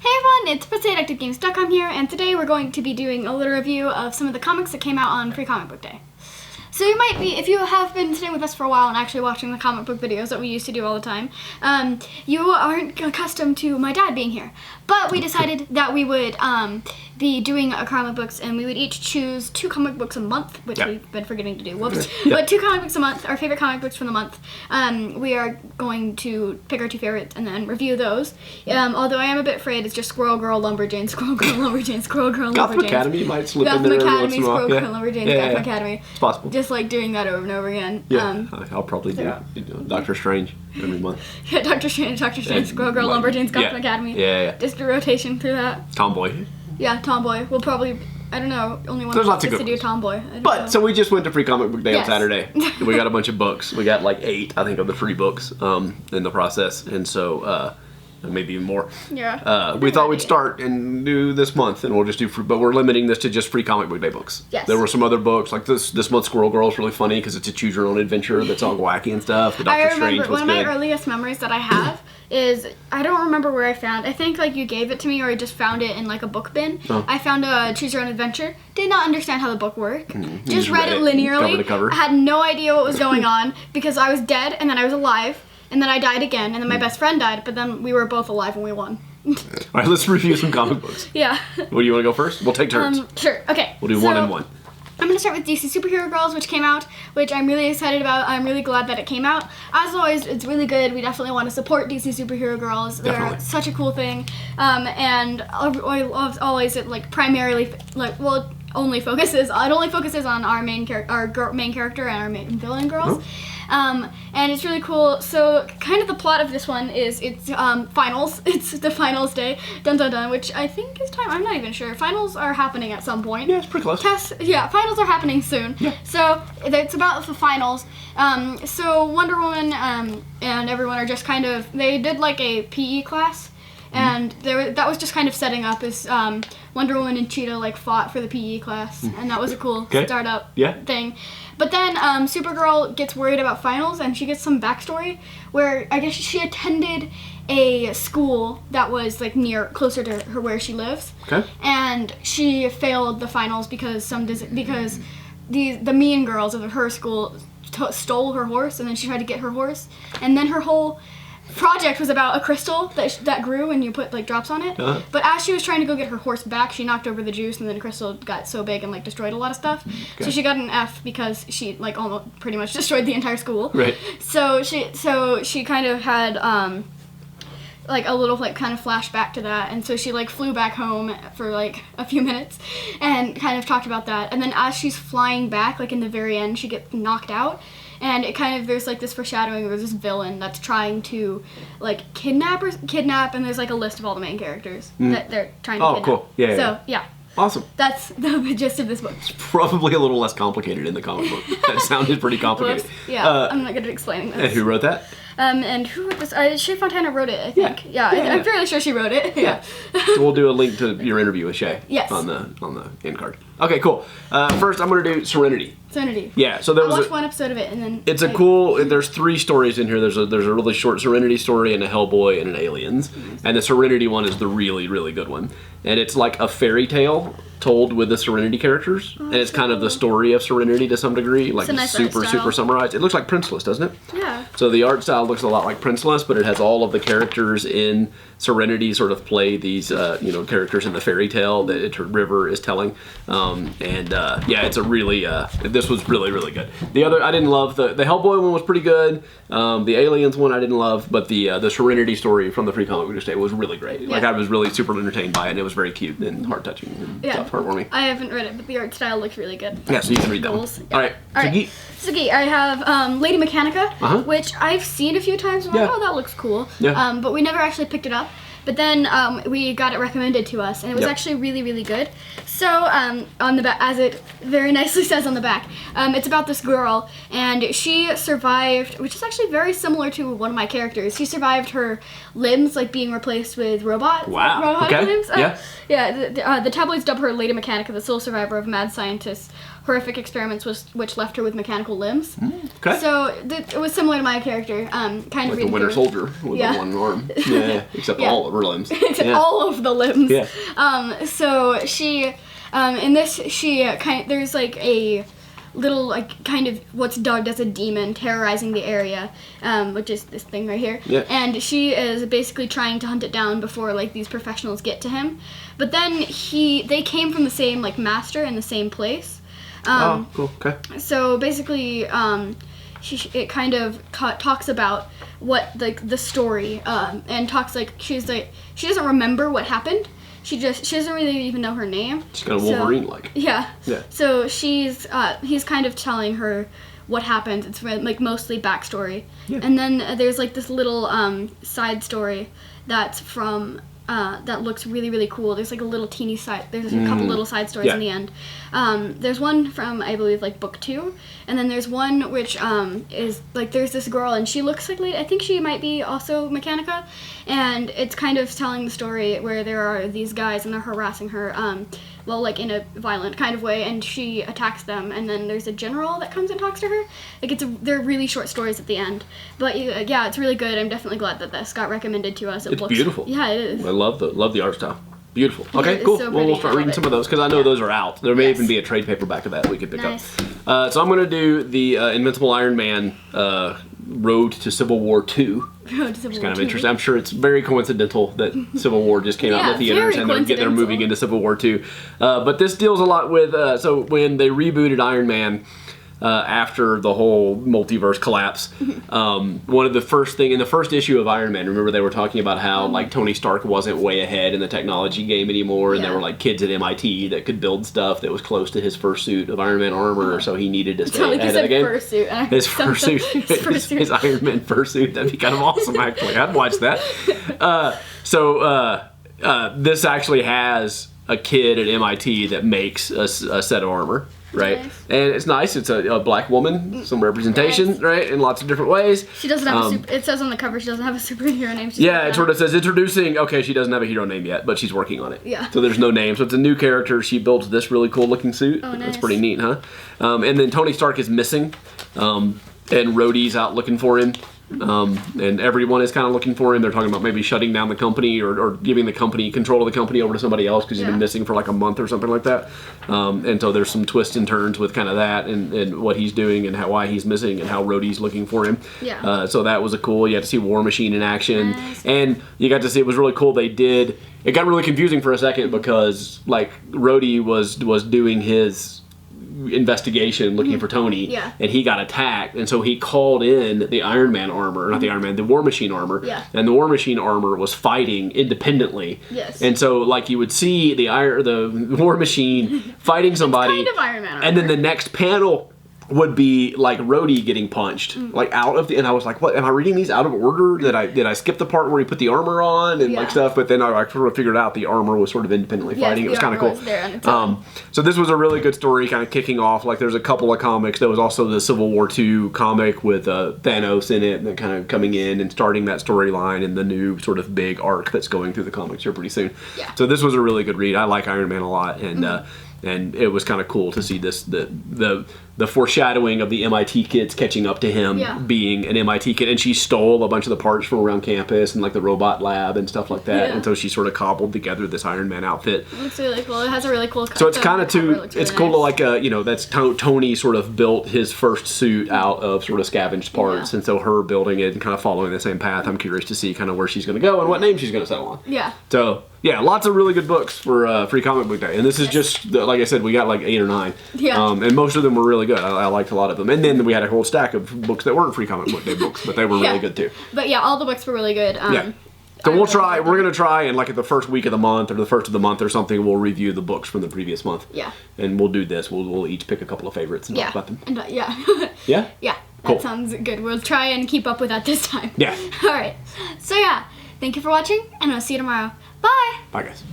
Hey everyone, it's Presley of ActOutGames.com here, and today we're going to be doing a little review of some of the comics that came out on Free Comic Book Day. So you might be, if you have been staying with us for a while and actually watching the comic book videos that we used to do all the time, you aren't accustomed to my dad being here. But we decided that we would be doing comic books, and we would each choose 2 comic books a month, which we've been forgetting to do. Whoops. But 2 comic books a month, our favorite comic books from the month. We are going to pick our 2 favorites and then review those. Although I am a bit afraid it's just Squirrel Girl, Lumberjane, Squirrel Girl, Lumberjane, Squirrel Girl, Lumberjane. Gotham Academy might slip in there every once in a while. Squirrel Girl, Lumberjane, Gotham Academy. It's possible. Just like doing that over and over again. Yeah, I'll probably do Doctor Strange every month. Yeah, Doctor Strange, Squirrel Girl, Lumberjane's Gotham Academy. Yeah. Just a rotation through that. Tomboy. Yeah, Tomboy. We'll probably, I don't know, only one There's lots of to good do ones. Tomboy. But, so we just went to Free Comic Book Day on Saturday. We got a bunch of books. We got like 8, I think, of the free books in the process. And so, maybe even more. Yeah. We thought we'd start and do this month, and we'll just do free, but we're limiting this to just Free Comic Book Day books. Yes. There were some other books, like this month Squirrel Girl is really funny because it's a choose your own adventure that's all wacky and stuff. The Doctor Strange was one of my good. earliest memories that I have is, I don't remember where I found, I think like you gave it to me or I just found it in like a book bin. Oh. I found a choose your own adventure. Did not understand how the book worked. Just read it linearly. Cover to cover. I had no idea what was going on because I was dead and then I was alive. And then I died again, and then my best friend died, but then we were both alive and we won. Alright, let's review some comic books. Yeah. What do you want to go first? We'll take turns. Sure, okay. We'll do 1 and 1. I'm going to start with DCSuperHero Girls, which came out, which I'm really excited about. I'm really glad that it came out. As always, it's really good. We definitely want to support DC Girls. They're such a cool thing. And always it like primarily, like, well, it only focuses on our main character and our main villain girls. And it's really cool. So kind of the plot of this one is it's finals. It's the finals day, dun dun dun, which I think is time. I'm not even sure. Finals are happening at some point. Yeah, it's pretty close. Finals are happening soon. Yeah. So it's about the finals. So Wonder Woman and everyone are just kind of, they did like a PE class. And that was just kind of setting up as Wonder Woman and Cheetah like fought for the PE class, and that was a cool startup thing. But then Supergirl gets worried about finals, and she gets some backstory where I guess she attended a school that was like closer to her where she lives, and she failed the finals because the mean girls of her school stole her horse, and then she tried to get her horse, and then her whole project was about a crystal that grew and you put like drops on it. But as she was trying to go get her horse back, she knocked over the juice, and then the crystal got so big and like destroyed a lot of stuff. So she got an F because she like almost pretty much destroyed the entire school. Right. So she kind of had like a little like kind of flashback to that, and so she like flew back home for like a few minutes and kind of talked about that. And then as she's flying back, like in the very end, she gets knocked out. And it kind of, there's like this foreshadowing of this villain that's trying to like kidnap, and there's like a list of all the main characters that they're trying to kidnap. Oh, cool. Yeah. So, yeah. Awesome. That's the gist of this book. It's probably a little less complicated in the comic book. That sounded pretty complicated. Yeah, I'm not good at explaining this. And who wrote that? And who wrote this? Shay Fontana wrote it, I think. Yeah, I'm fairly sure she wrote it. Yeah. So we'll do a link to your interview with Shay. Yes. On the end card. Okay, cool. First, I'm going to do Serenity. Yeah, so I watched one episode of it, and then it's there's 3 stories in here. There's a really short Serenity story, and a Hellboy, and an Aliens. And the Serenity one is the really, really good one. And it's like a fairy tale told with the Serenity characters, and it's kind of the story of Serenity to some degree, like nice super summarized. It looks like Princeless, doesn't it? Yeah. So the art style looks a lot like Princeless, but it has all of the characters in Serenity sort of play these characters in the fairy tale that River is telling. It's a really this was really, really good. The other I didn't love. The Hellboy one was pretty good. The Aliens one I didn't love, but the Serenity story from the Free Comic Book Day was really great. Yeah. Like I was really super entertained by it, and it was very cute and heart touching and stuff, heartwarming. I haven't read it, but the art style looks really good. Yeah, so you can read that one. All right, Sugi, I have Lady Mechanica, which I've seen a few times. I'm like, oh, that looks cool. Yeah. But we never actually picked it up. But then we got it recommended to us, and it was actually really, really good. So on the back, as it very nicely says on the back, it's about this girl, and she survived, which is actually very similar to one of my characters. She survived her limbs like being replaced with robotic limbs. The tabloids dub her Lady Mechanica, the sole survivor of mad scientist horrific experiments which left her with mechanical limbs. Okay. So it was similar to my character, kind of like the Winter Soldier with the one arm. Yeah, except all of her limbs. Except all of the limbs. Yeah. So she, in this, she there's like a little like kind of what's dubbed as a demon terrorizing the area, which is this thing right here. Yeah. And she is basically trying to hunt it down before like these professionals get to him. But then they came from the same like master in the same place. Oh, cool. Okay. So basically, it kind of talks about what like the story, and talks like she doesn't remember what happened. She doesn't really even know her name. She's kind of Wolverine-like. Yeah. Yeah. So he's kind of telling her what happened. It's like mostly backstory. Yeah. And then there's like this little side story that's from that looks really, really cool. There's like a little teeny side. There's a couple little side stories in the end. There's one from I believe like book 2, and then there's one which is like there's this girl and she looks like I think she might be also Mechanica, and it's kind of telling the story where there are these guys and they're harassing her. Well, like in a violent kind of way, and she attacks them, and then there's a general that comes and talks to her. Like they're really short stories at the end, but yeah, it's really good. I'm definitely glad that this got recommended to us. It's beautiful. Yeah, it is. I love the art style. Beautiful. Okay, it's cool. so Well, we'll pretty. start reading some of those because I know those are out. There may even be a trade paperback of that we could pick up. So I'm going to do the Invincible Iron Man Road to Civil War 2. It's kind of interesting. I'm sure it's very coincidental that Civil War just came out in the theaters and they're moving into Civil War 2. But this deals a lot with, so when they rebooted Iron Man after the whole multiverse collapse, one of the first thing in the first issue of Iron Man, remember they were talking about how like Tony Stark wasn't way ahead in the technology game anymore, and there were like kids at MIT that could build stuff that was close to his first suit of Iron Man armor, so he needed to stay ahead of the game. His fursuit, his Iron Man fursuit. That'd be kind of awesome, actually. I'd watch that. This actually has a kid at MIT that makes a set of armor. Right, and it's nice. It's a black woman, some representation, right, in lots of different ways. She doesn't have it says on the cover she doesn't have a superhero name. It sort of says introducing. Okay, she doesn't have a hero name yet, but she's working on it. Yeah. So there's no name. So it's a new character. She builds this really cool looking suit. Oh, nice. That's pretty neat, huh? And then Tony Stark is missing, and Rhodey's out looking for him. And everyone is kind of looking for him. They're talking about maybe shutting down the company or giving the company control of the company over to somebody else because he's been missing for like a month or something like that. And so there's some twists and turns with kind of that and what he's doing and why he's missing and how Rhodey's looking for him. Yeah. So that was cool. You got to see War Machine in action, and you got to see it was really cool. It got really confusing for a second because like Rhodey was doing his investigation looking for Tony, and he got attacked, and so he called in the Iron Man armor, not the Iron Man, the War Machine armor, and the War Machine armor was fighting independently, and so like you would see the War Machine fighting somebody, kind of Iron Man armor. And then the next panel would be like Rhodey getting punched, like out of the, and I was like, what, am I reading these out of order? Did I skip the part where he put the armor on and like stuff? But then I sort of figured out the armor was sort of independently fighting. It was kind of cool. So this was a really good story, kind of kicking off. Like there's a couple of comics. There was also the Civil War II comic with Thanos in it, and then kind of coming in and starting that storyline in the new sort of big arc that's going through the comics here pretty soon. So this was a really good read. I like Iron Man a lot, and it was kind of cool to see this the foreshadowing of the MIT kids catching up to him being an MIT kid, and she stole a bunch of the parts from around campus and like the robot lab and stuff like that, and so she sort of cobbled together this Iron Man outfit. It looks really cool. It has a really cool so it's kind of it's cool to like that's Tony sort of built his first suit out of sort of scavenged parts, and so her building it and kind of following the same path. I'm curious to see kind of where she's going to go and what name she's going to settle on. So yeah, lots of really good books for Free Comic Book Day, and this is just like I said, we got like 8 or 9, and most of them were really good. I liked a lot of them, and then we had a whole stack of books that weren't Free Comic Book Day books, but they were really good too. But yeah, all the books were really good. So we're going to try, and like at the first week of the month or the first of the month or something, we'll review the books from the previous month. And we'll do this. We'll each pick a couple of favorites and talk about them. And, Yeah? That sounds good. We'll try and keep up with that this time. Yeah. All right. So yeah, thank you for watching, and I'll see you tomorrow. Bye. Bye, guys.